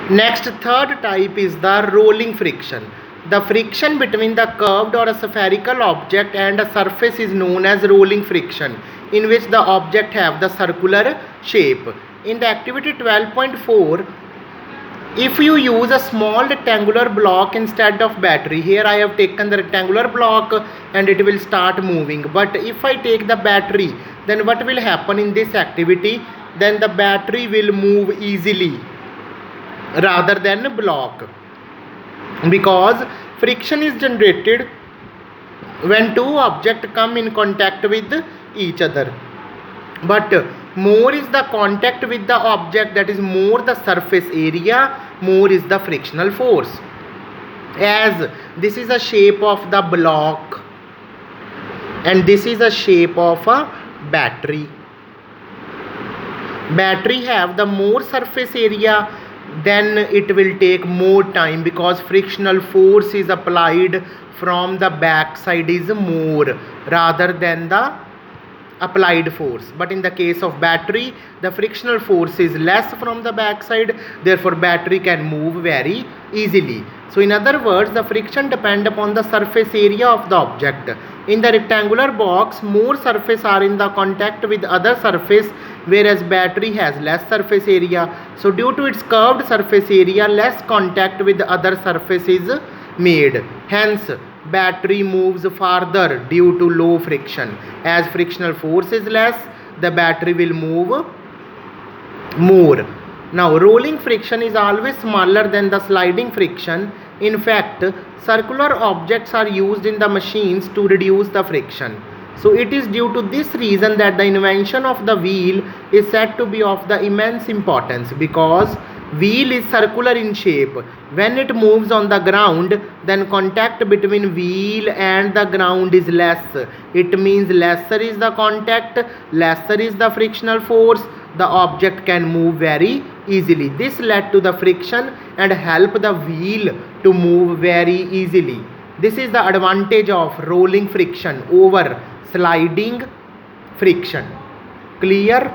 Next, third type is the rolling friction. The friction between the curved or a spherical object and a surface is known as rolling friction, in which the object have the circular shape. In the activity 12.4, if you use a small rectangular block instead of battery, here I have taken the rectangular block and it will start moving. But if I take the battery, then what will happen in this activity? Then the battery will move easily rather than block, because friction is generated when two objects come in contact with each other. But more is the contact with the object, that is more the surface area, more is the frictional force. As this is a shape of the block and this is a shape of a battery. Battery have the more surface area, then it will take more time because frictional force is applied from the back side is more rather than the applied force. But in the case of battery, the frictional force is less from the back side, therefore battery can move very easily. So in other words, the friction depend upon the surface area of the object. In the rectangular box, more surface are in the contact with other surface, whereas battery has less surface area. So due to its curved surface area, less contact with other surface is made. Hence battery moves farther due to low friction. As frictional force is less, the battery will move more. Now rolling friction is always smaller than the sliding friction. In fact, circular objects are used in the machines to reduce the friction. So it is due to this reason that the invention of the wheel is said to be of the immense importance, because wheel is circular in shape. When it moves on the ground, then contact between wheel and the ground is less. It means lesser is the contact, lesser is the frictional force, the object can move very easily. This led to the friction and help the wheel to move very easily. This is the advantage of rolling friction over sliding friction. Clear?